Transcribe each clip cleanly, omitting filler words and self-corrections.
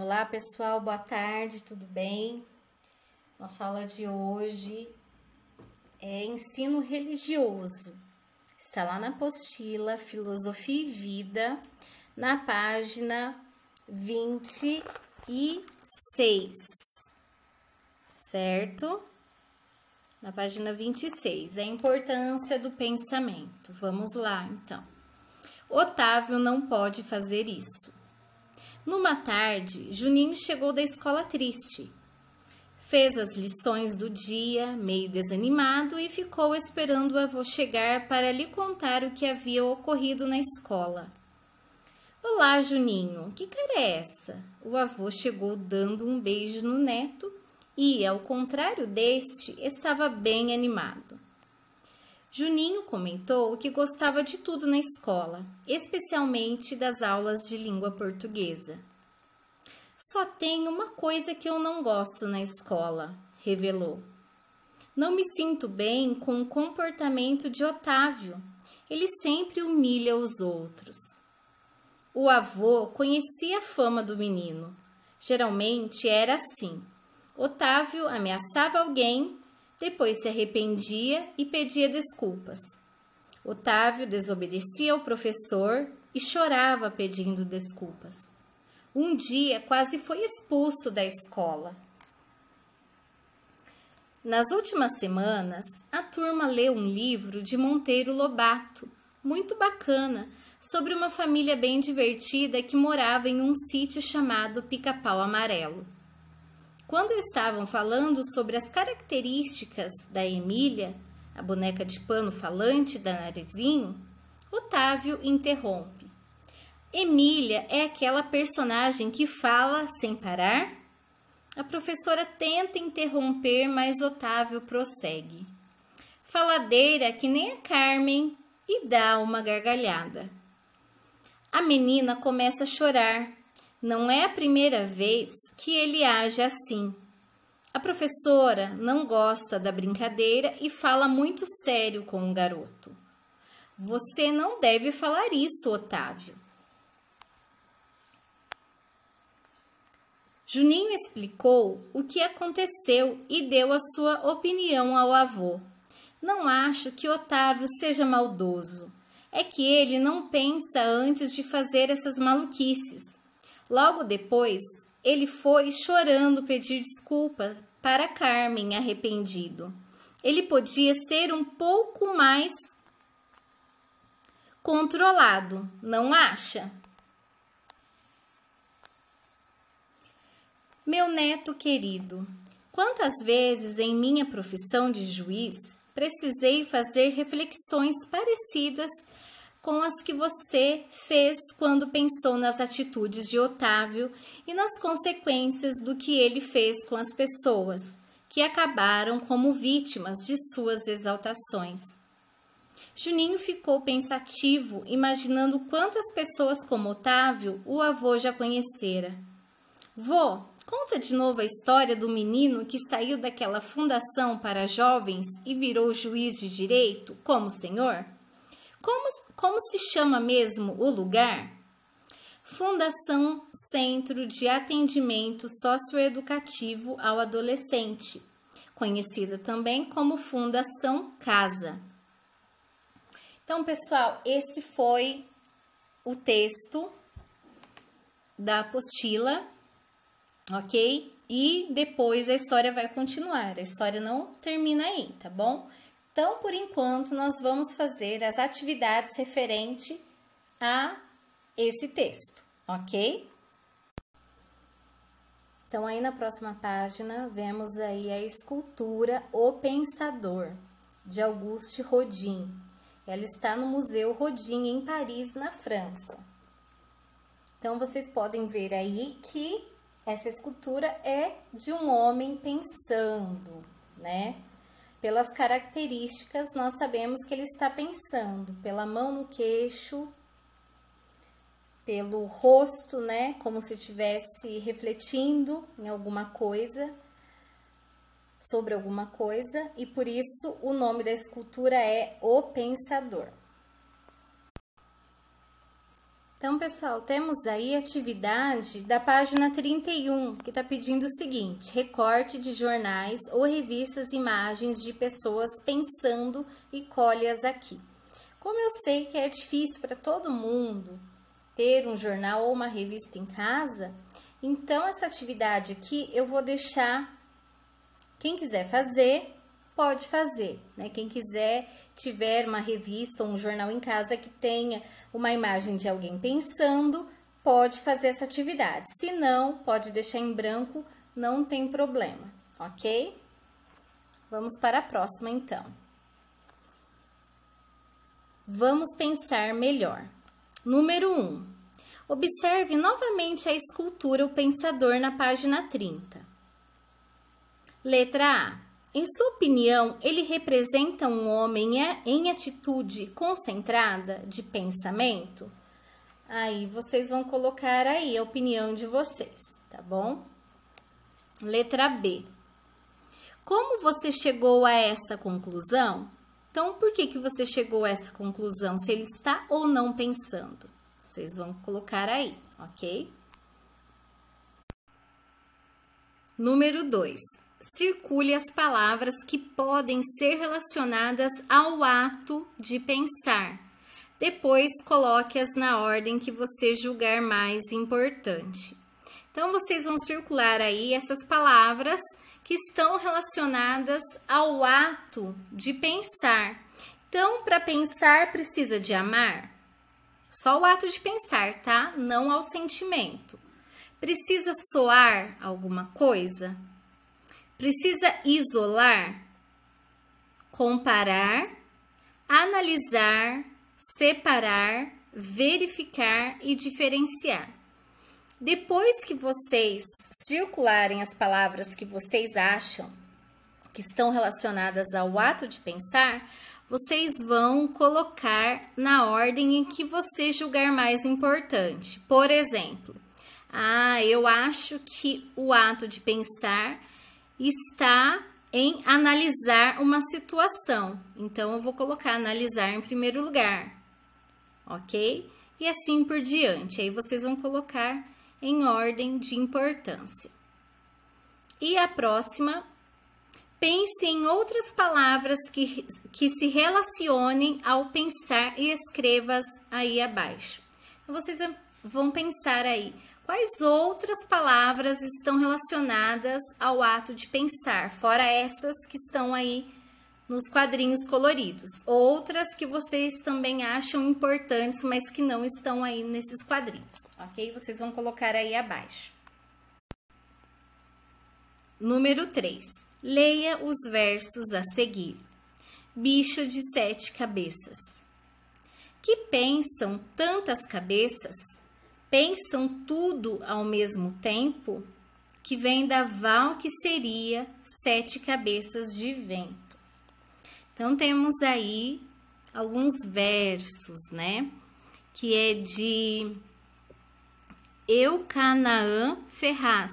Olá pessoal, boa tarde, tudo bem? Nossa aula de hoje é ensino religioso. Está lá na apostila Filosofia e Vida, na página 26, certo? Na página 26, a importância do pensamento. Vamos lá, então. Otávio não pode fazer isso. Numa tarde, Juninho chegou da escola triste. Fez as lições do dia, meio desanimado, e ficou esperando o avô chegar para lhe contar o que havia ocorrido na escola. Olá, Juninho, que cara é essa? O avô chegou dando um beijo no neto e, ao contrário deste, estava bem animado. Juninho comentou que gostava de tudo na escola, especialmente das aulas de língua portuguesa. Só tem uma coisa que eu não gosto na escola, revelou. Não me sinto bem com o comportamento de Otávio. Ele sempre humilha os outros. O avô conhecia a fama do menino. Geralmente era assim. Otávio ameaçava alguém, depois se arrependia e pedia desculpas. Otávio desobedecia ao professor e chorava pedindo desculpas. Um dia quase foi expulso da escola. Nas últimas semanas, a turma leu um livro de Monteiro Lobato, muito bacana, sobre uma família bem divertida que morava em um sítio chamado Pica-Pau Amarelo. Quando estavam falando sobre as características da Emília, a boneca de pano falante da Narizinho, Otávio interrompe. Emília é aquela personagem que fala sem parar? A professora tenta interromper, mas Otávio prossegue. Faladeira que nem a Carmen e dá uma gargalhada. A menina começa a chorar. Não é a primeira vez que ele age assim. A professora não gosta da brincadeira e fala muito sério com o garoto. Você não deve falar isso, Otávio. Juninho explicou o que aconteceu e deu a sua opinião ao avô. Não acho que Otávio seja maldoso. É que ele não pensa antes de fazer essas maluquices. Logo depois, ele foi chorando pedir desculpas para Carmen, arrependido. Ele podia ser um pouco mais controlado, não acha? Meu neto querido, quantas vezes em minha profissão de juiz precisei fazer reflexões parecidas com as que você fez quando pensou nas atitudes de Otávio e nas consequências do que ele fez com as pessoas, que acabaram como vítimas de suas exaltações. Juninho ficou pensativo, imaginando quantas pessoas como Otávio o avô já conhecera. Vô, conta de novo a história do menino que saiu daquela fundação para jovens e virou juiz de direito, como o senhor? Como se chama mesmo o lugar? Fundação Centro de Atendimento Socioeducativo ao Adolescente, conhecida também como Fundação Casa. Então, pessoal, esse foi o texto da apostila, ok? E depois a história vai continuar, a história não termina aí, tá bom? Então, por enquanto, nós vamos fazer as atividades referente a esse texto, ok? Então, aí na próxima página, vemos aí a escultura O Pensador, de Auguste Rodin. Ela está no Museu Rodin, em Paris, na França. Então, vocês podem ver aí que essa escultura é de um homem pensando, né? Pelas características, nós sabemos que ele está pensando, pela mão no queixo, pelo rosto, né, como se estivesse refletindo em alguma coisa, sobre alguma coisa, e por isso o nome da escultura é O Pensador. Então, pessoal, temos aí a atividade da página 31, que está pedindo o seguinte: recorte de jornais ou revistas imagens de pessoas pensando e colhe-as aqui. Como eu sei que é difícil para todo mundo ter um jornal ou uma revista em casa, então essa atividade aqui eu vou deixar, quem quiser fazer, pode fazer, né? Quem quiser, tiver uma revista ou um jornal em casa que tenha uma imagem de alguém pensando, pode fazer essa atividade. Se não, pode deixar em branco, não tem problema, ok? Vamos para a próxima, então. Vamos pensar melhor. Número 1. Observe novamente a escultura O Pensador na página 30. Letra A. Em sua opinião, ele representa um homem em atitude concentrada de pensamento? Aí vocês vão colocar aí a opinião de vocês, tá bom? Letra B. Como você chegou a essa conclusão? Então, por que você chegou a essa conclusão? Se ele está ou não pensando? Vocês vão colocar aí, ok? Número 2. Circule as palavras que podem ser relacionadas ao ato de pensar. Depois, coloque-as na ordem que você julgar mais importante. Então, vocês vão circular aí essas palavras que estão relacionadas ao ato de pensar. Então, para pensar, precisa de amar? Só o ato de pensar, tá? Não ao sentimento. Precisa soar alguma coisa? Precisa isolar, comparar, analisar, separar, verificar e diferenciar. Depois que vocês circularem as palavras que vocês acham que estão relacionadas ao ato de pensar, vocês vão colocar na ordem em que você julgar mais importante. Por exemplo, eu acho que o ato de pensar está em analisar uma situação. Então, eu vou colocar analisar em primeiro lugar, ok? E assim por diante. Aí, vocês vão colocar em ordem de importância. E a próxima, pense em outras palavras que se relacionem ao pensar e escreva-as aí abaixo. Então, vocês vão pensar aí. Quais outras palavras estão relacionadas ao ato de pensar, fora essas que estão aí nos quadrinhos coloridos? Outras que vocês também acham importantes, mas que não estão aí nesses quadrinhos, ok? Vocês vão colocar aí abaixo. Número 3. Leia os versos a seguir. Bicho de 7 cabeças. Que pensam tantas cabeças? Pensam tudo ao mesmo tempo, que vendaval que seria 7 cabeças de vento. Então, temos aí alguns versos, né? Que é de Eucanaã Ferraz,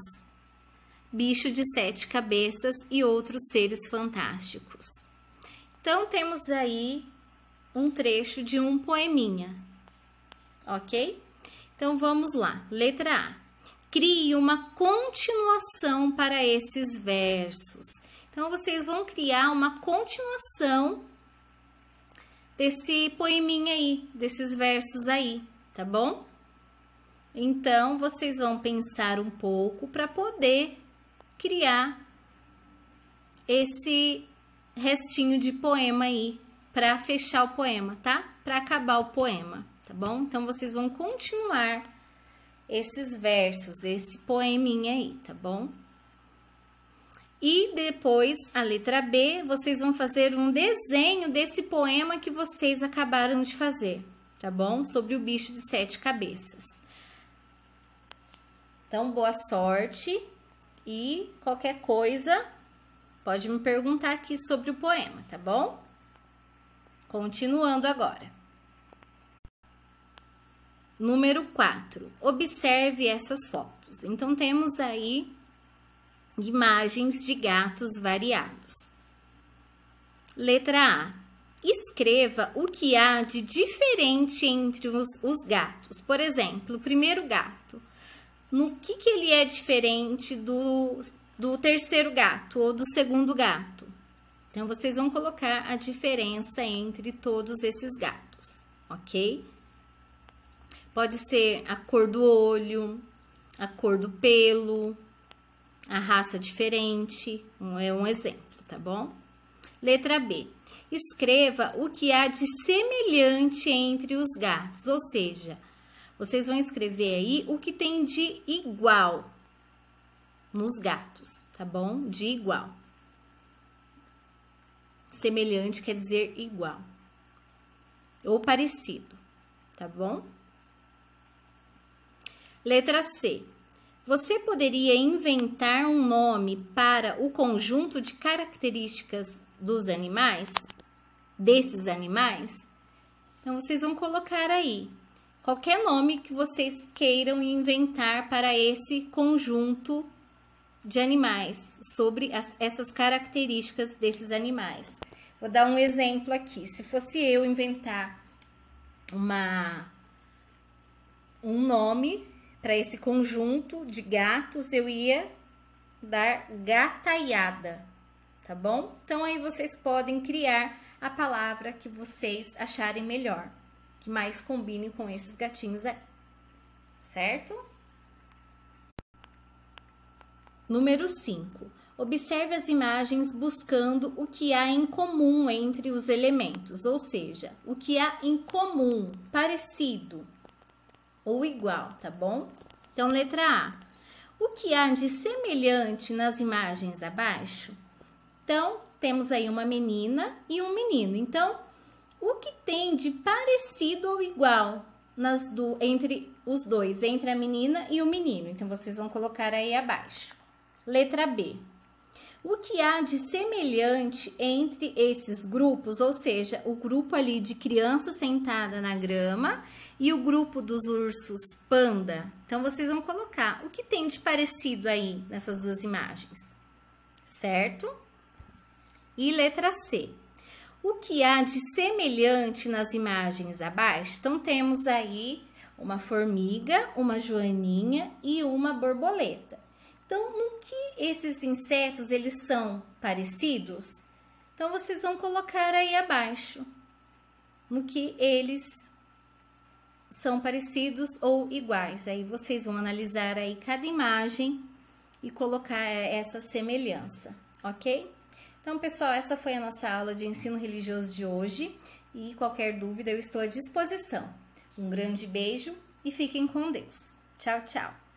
Bicho de 7 cabeças e outros seres fantásticos. Então, temos aí um trecho de um poeminha, ok? Então, vamos lá. Letra A. Crie uma continuação para esses versos. Então, vocês vão criar uma continuação desse poeminha aí, desses versos aí, tá bom? Então, vocês vão pensar um pouco para poder criar esse restinho de poema aí, para fechar o poema, tá? Para acabar o poema. Tá bom? Então, vocês vão continuar esses versos, esse poeminha aí, tá bom? E depois, a letra B, vocês vão fazer um desenho desse poema que vocês acabaram de fazer, tá bom? Sobre o bicho de 7 cabeças. Então, boa sorte e qualquer coisa, pode me perguntar aqui sobre o poema, tá bom? Continuando agora. Número 4. Observe essas fotos. Então, temos aí imagens de gatos variados. Letra A. escreva o que há de diferente entre os gatos. Por exemplo, o primeiro gato. No que ele é diferente do terceiro gato ou do segundo gato? Então, vocês vão colocar a diferença entre todos esses gatos, ok? Pode ser a cor do olho, a cor do pelo, a raça diferente, é um exemplo, tá bom? Letra B. Escreva o que há de semelhante entre os gatos, ou seja, vocês vão escrever aí o que tem de igual nos gatos, tá bom? De igual. Semelhante quer dizer igual ou parecido, tá bom? Letra C. Você poderia inventar um nome para o conjunto de características dos animais? Desses animais? Então, vocês vão colocar aí qualquer nome que vocês queiram inventar para esse conjunto de animais, sobre essas características desses animais. Vou dar um exemplo aqui. Se fosse eu inventar um nome para esse conjunto de gatos, eu ia dar gataiada, tá bom? Então, aí vocês podem criar a palavra que vocês acharem melhor, que mais combine com esses gatinhos aí, certo? Número 5. Observe as imagens buscando o que há em comum entre os elementos, ou seja, o que há em comum, parecido ou igual, tá bom? Então, letra A. O que há de semelhante nas imagens abaixo? Então, temos aí uma menina e um menino. Então, o que tem de parecido ou igual entre os dois, entre a menina e o menino? Então, vocês vão colocar aí abaixo. Letra B. O que há de semelhante entre esses grupos, ou seja, o grupo ali de criança sentada na grama e o grupo dos ursos panda? Então, vocês vão colocar o que tem de parecido aí nessas duas imagens, certo? E letra C. O que há de semelhante nas imagens abaixo? Então, temos aí uma formiga, uma joaninha e uma borboleta. Então, no que esses insetos, eles são parecidos? Então, vocês vão colocar aí abaixo, no que eles são parecidos ou iguais. Aí, vocês vão analisar aí cada imagem e colocar essa semelhança, ok? Então, pessoal, essa foi a nossa aula de ensino religioso de hoje. E qualquer dúvida, eu estou à disposição. Um grande beijo e fiquem com Deus. Tchau, tchau!